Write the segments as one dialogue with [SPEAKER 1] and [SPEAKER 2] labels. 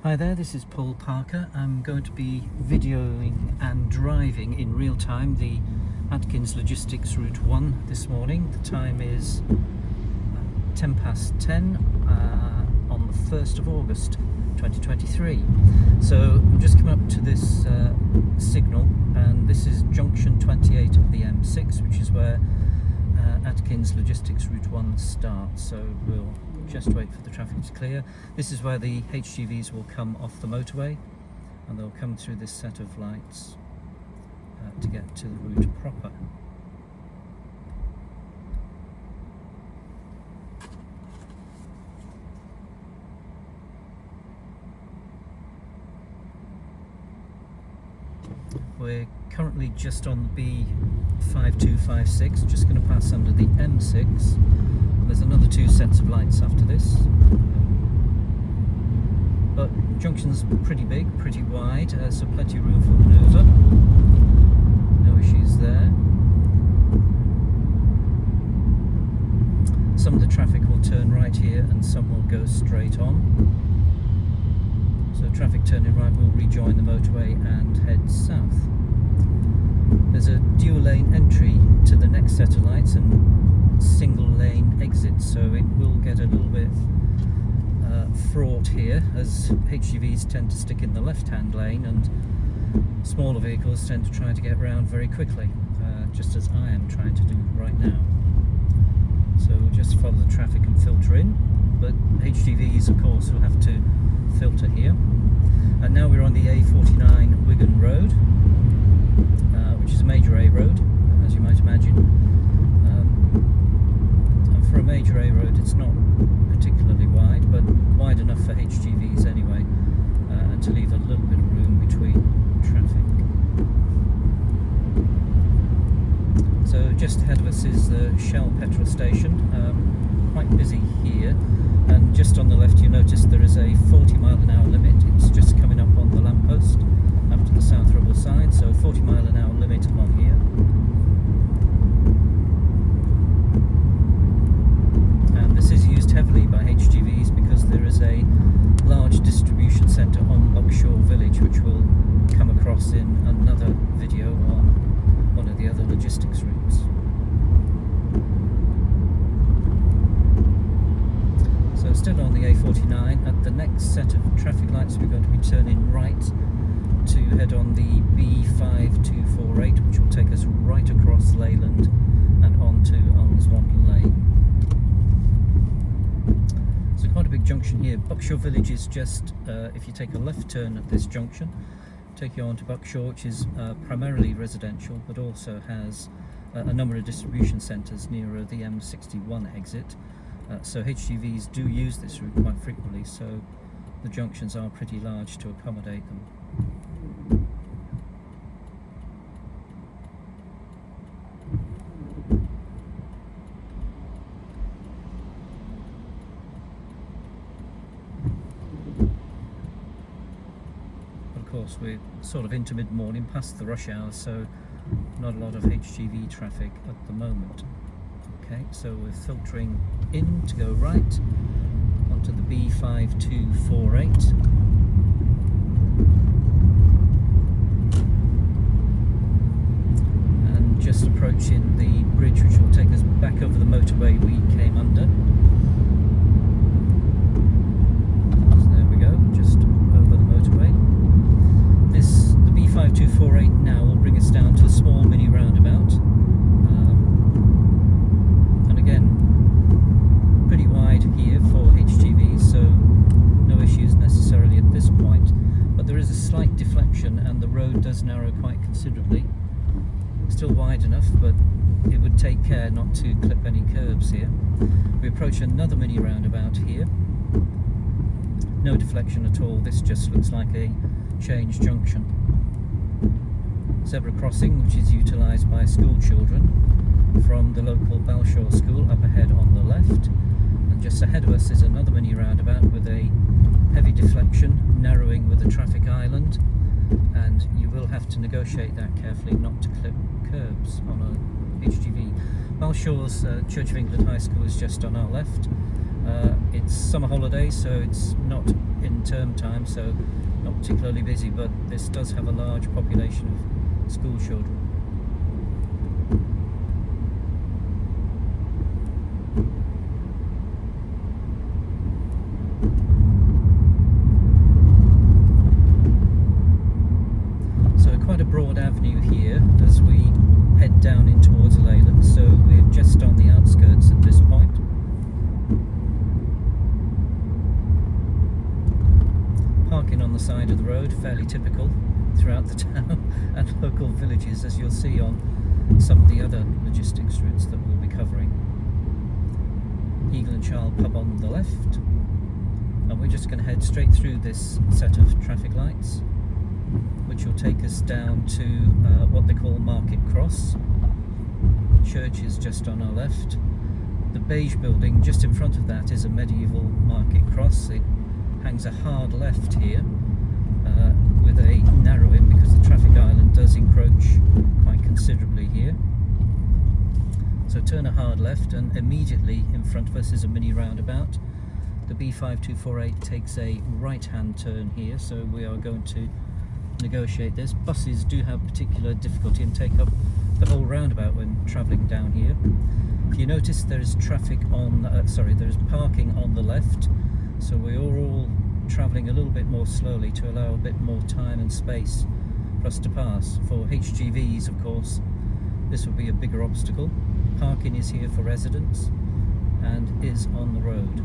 [SPEAKER 1] Hi there, this is Paul Parker. I'm going to be videoing and driving in real time the Atkins Logistics Route 1 this morning. The time is 10 past 10 on the 1st of August 2023. So I'm just coming up to this signal, and this is junction 28 of the M6, which is where Atkins Logistics Route 1 starts. So we'll just wait for the traffic to clear. This is where the HGVs will come off the motorway, and they'll come through this set of lights to get to the route proper. We're currently just on the B5256, just going to pass under the M6. There's another two sets of lights after this. But junction's pretty big, pretty wide, so plenty of room for manoeuvre. No issues there. Some of the traffic will turn right here and some will go straight on. So traffic turning right will rejoin the motorway and head south. There's a dual lane entry to the next set of lights and single lane exit, so it will get a little bit fraught here, as HGVs tend to stick in the left hand lane and smaller vehicles tend to try to get around very quickly, just as I am trying to do right now. So we'll just follow the traffic and filter in, but HGVs of course will have to filter here. And now we're on the A49 Wigan Road, which is a major A road, as you might imagine. And for a major A road it's not particularly wide, but wide enough for HGVs anyway, and to leave a little bit of room between traffic. So just ahead of us is the Shell petrol station, quite busy here, and just on the left you notice there is a 40-mile-an-hour limit. It's just coming up on the lamppost after the South Ribble sign, so 40-mile-an-hour limit along here. And this is used heavily by HGVs because there is a large distribution centre on Buckshore Village, which we'll come across in another video on one of the other logistics routes. So still on the A49, at the next set of traffic lights we're going to be turning right to head on the B5248, which will take us right across Leyland and on to Almswanton Lane. So quite a big junction here. Buckshore Village is just, if you take a left turn at this junction, take you on to Buckshore, which is primarily residential, but also has a number of distribution centres nearer the M61 exit. So HGVs do use this route quite frequently, so the junctions are pretty large to accommodate them. Of course, we're sort of into mid-morning, past the rush hour, so not a lot of HGV traffic at the moment. Okay, so we're filtering in to go right onto the B5248. And just approaching the bridge, which will take us back over the motorway we came under. So there we go, just over the motorway. The B5248 now will bring us down to a small mini roundabout. And again, pretty wide here for HGVs, so no issues necessarily at this point. But there is a slight deflection and the road does narrow quite considerably. Still wide enough, but it would take care not to clip any curbs here. We approach another mini roundabout here. No deflection at all, this just looks like a change junction. Zebra crossing, which is utilised by school children from the local Balshore School up ahead on the left. And just ahead of us is another mini roundabout with a heavy deflection, narrowing with a traffic island, and you will have to negotiate that carefully not to clip curbs on a HGV. Balshore's Church of England High School is just on our left. It's summer holidays, so it's not in term time, so not particularly busy, but this does have a large population of school children. So quite a broad avenue here as we head down in towards Leyland, so we're just on the outskirts at this point. Parking on the side of the road, fairly typical throughout the town and local villages, as you'll see on some of the other logistics routes that we'll be covering. Eagle and Child pub on the left, and we're just going to head straight through this set of traffic lights, which will take us down to what they call Market Cross. Church is just on our left. The beige building just in front of that is a medieval market cross. It hangs a hard left here with a narrowing because the traffic island does encroach quite considerably here. So turn a hard left, and immediately in front of us is a mini roundabout. The B5248 takes a right hand turn here, so we are going to negotiate this. Buses do have particular difficulty and take up the whole roundabout when travelling down here. If you notice, there is traffic on there is parking on the left, so we are all travelling a little bit more slowly to allow a bit more time and space for us to pass. For HGVs, of course, this will be a bigger obstacle. Parking is here for residents and is on the road.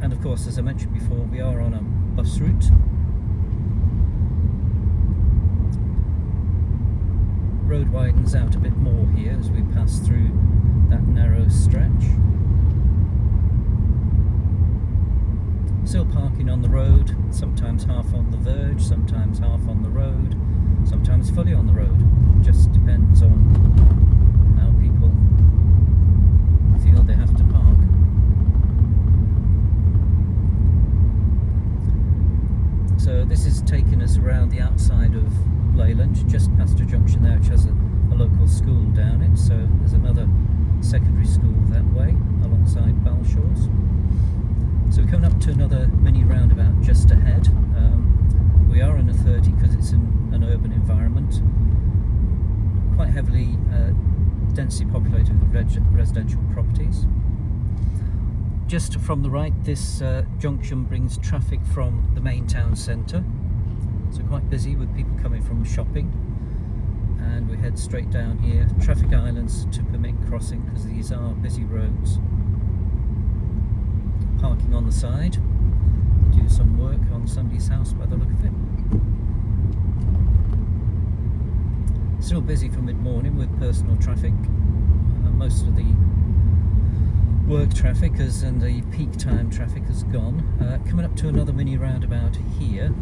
[SPEAKER 1] And of course, as I mentioned before, we are on a bus route. Road widens out a bit more here as we pass through that narrow stretch. Still parking on the road, sometimes half on the verge, sometimes half on the road, sometimes fully on the road. Just depends on how people feel they have to park. So this has taken us around the outside of Leyland, just past a junction there which has a local school down it, so there's another secondary school that way alongside Balshaw's. So we're coming up to another mini roundabout just ahead. We are in a 30 because it's in an urban environment, quite heavily densely populated with residential properties. Just from the right, this junction brings traffic from the main town centre, so quite busy with people coming from shopping. And we head straight down here, traffic islands to permit crossing because these are busy roads. Parking on the side, do some work on somebody's house by the look of it. Still busy for mid-morning with personal traffic. Most of the work traffic and the peak time traffic has gone. Coming up to another mini roundabout here.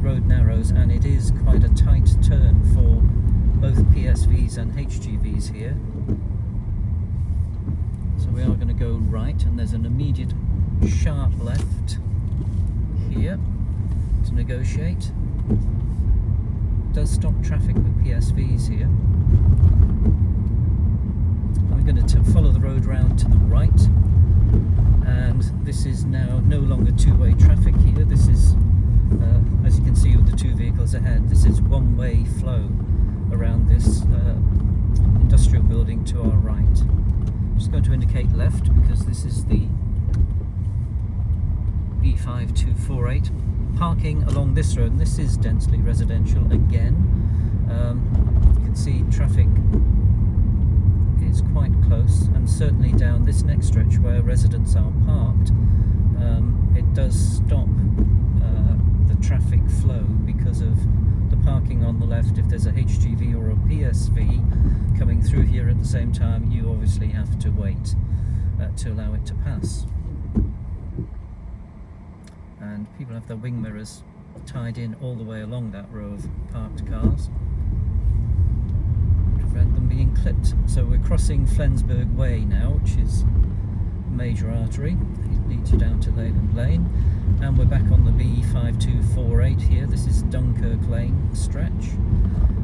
[SPEAKER 1] Road narrows, and it is quite a tight turn for both PSVs and HGVs here. So we are going to go right, and there's an immediate sharp left here to negotiate. Does stop traffic with PSVs here. And we're going to follow the road round to the right, and this is now no longer two-way traffic here. This is as you can see with the two vehicles ahead, this is one-way flow around this industrial building to our right. I'm just going to indicate left because this is the B5248. Parking along this road, and this is densely residential again. You can see traffic is quite close, and certainly down this next stretch where residents are parked, it does stop the traffic flow because of the parking on the left. If there's a HGV or a PSV coming through here at the same time, you obviously have to wait to allow it to pass. And people have their wing mirrors tied in all the way along that row of parked cars to prevent them being clipped. So we're crossing Flensburg Way now, which is a major artery. It leads you down to Leyland Lane. And we're back on the B5248 here. This is Dunkirk Lane stretch.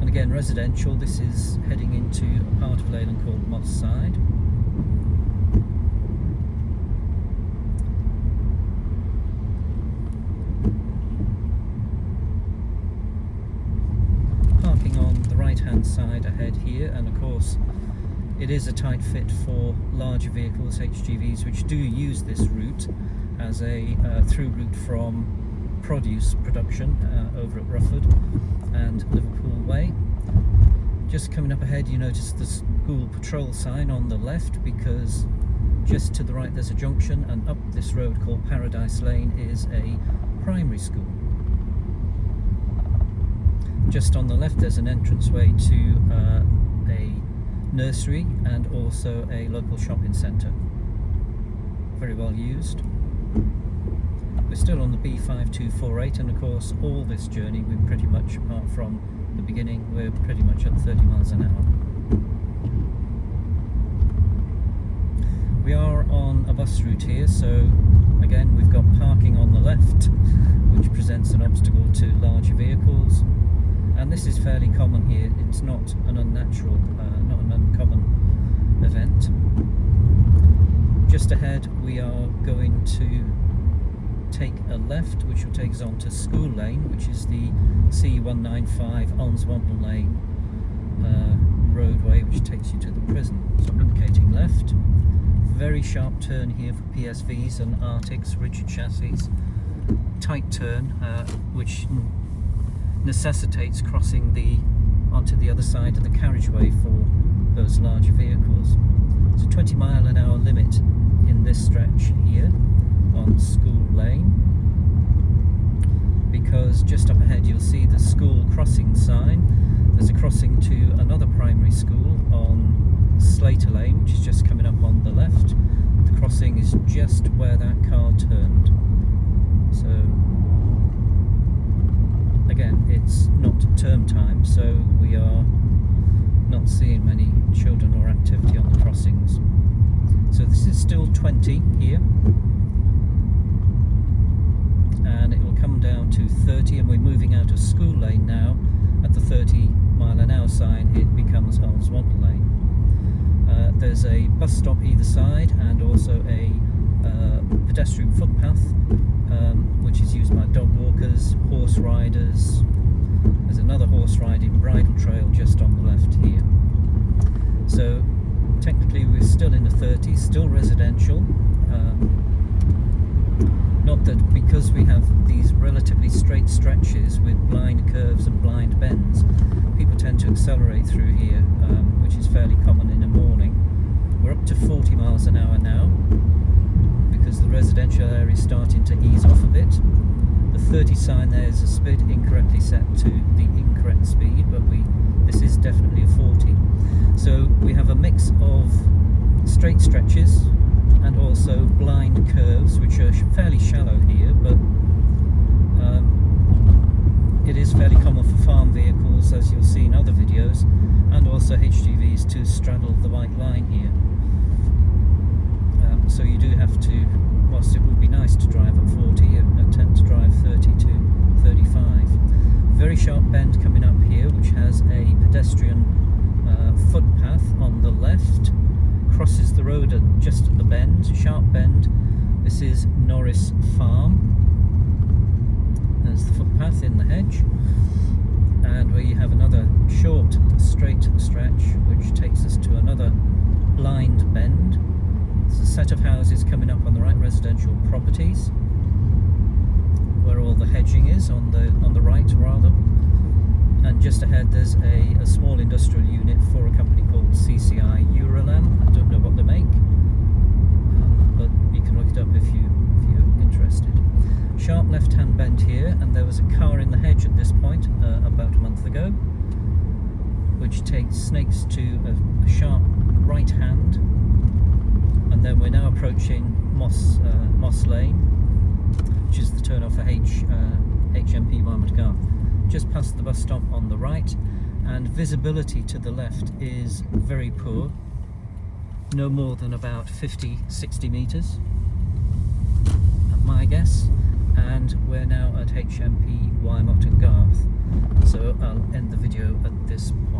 [SPEAKER 1] And again, residential. This is heading into a part of Leyland called Moss Side. side ahead here, and of course it is a tight fit for larger vehicles, HGVs, which do use this route as a through route from produce production over at Rufford and Liverpool Way. Just coming up ahead, you notice the school patrol sign on the left, because just to the right there's a junction, and up this road called Paradise Lane is a primary school. Just on the left there's an entranceway to a nursery and also a local shopping centre. Very well used. We're still on the B5248, and of course all this journey we're pretty much, apart from the beginning, we're pretty much at 30 miles an hour. We are on a bus route here, so again we've got parking on the left, which presents an obstacle to larger vehicles, and this is fairly common here. It's not an unnatural, not an uncommon event. Just ahead we are going to take a left, which will take us on to School Lane, which is the C195 Onswample Lane roadway, which takes you to the prison. So I'm indicating left. Very sharp turn here for PSVs and Arctics, rigid chassis. Tight turn, which necessitates crossing onto the other side of the carriageway for those larger vehicles. It's a 20 mile an hour limit in this stretch here on School Lane, because just up ahead you'll see the school crossing sign. There's a crossing to another primary school on Slater Lane, which is just coming up on the left. The crossing is just where that car turned. So again, it's not term time, so we are not seeing many children or activity on the crossings. So this is still 20 here, and it will come down to 30, and we're moving out of School Lane now. At the 30 mile an hour sign it becomes Onswample Lane. There's a bus stop either side, and also a pedestrian footpath, which is used by dog walkers, horse riders. There's another horse riding bridle trail just on the left here. So technically we're still in the 30s, still residential. Not that because we have these relatively straight stretches with blind curves and blind bends, people tend to accelerate through here, which is fairly common in the morning. We're up to 40 miles an hour now, because the residential area is starting to ease off a bit. The 30 sign there is a speed incorrectly set to the incorrect speed, but this is definitely a 40. So we have a mix of straight stretches and also blind curves, which are fairly shallow here, but it is fairly common for farm vehicles, as you'll see in other videos, and also HGVs to straddle the white line here. So you do have to, whilst it would be nice to drive at 40, I tend to drive 30 to 35. Very sharp bend coming up here, which has a pedestrian footpath on the left, crosses the road just at the bend, sharp bend. This is Norris Farm. There's the footpath in the hedge, and where you have another short straight stretch which takes us to another blind bend. There's a set of houses coming up on the right, residential properties, where all the hedging is on the right rather. And just ahead there's a small industrial unit for a company called CCI Eurolam. I don't know what they make, but you can look it up if you're interested. Sharp left-hand bend here, and there was a car in the hedge at this point about a month ago, which snakes to a sharp right hand, and then we're now approaching Moss Lane, which is the turn off for HMP Garth. Just past the bus stop on the right, and visibility to the left is very poor, no more than about 50-60 metres at my guess, and we're now at HMP Garth. So I'll end the video at this point.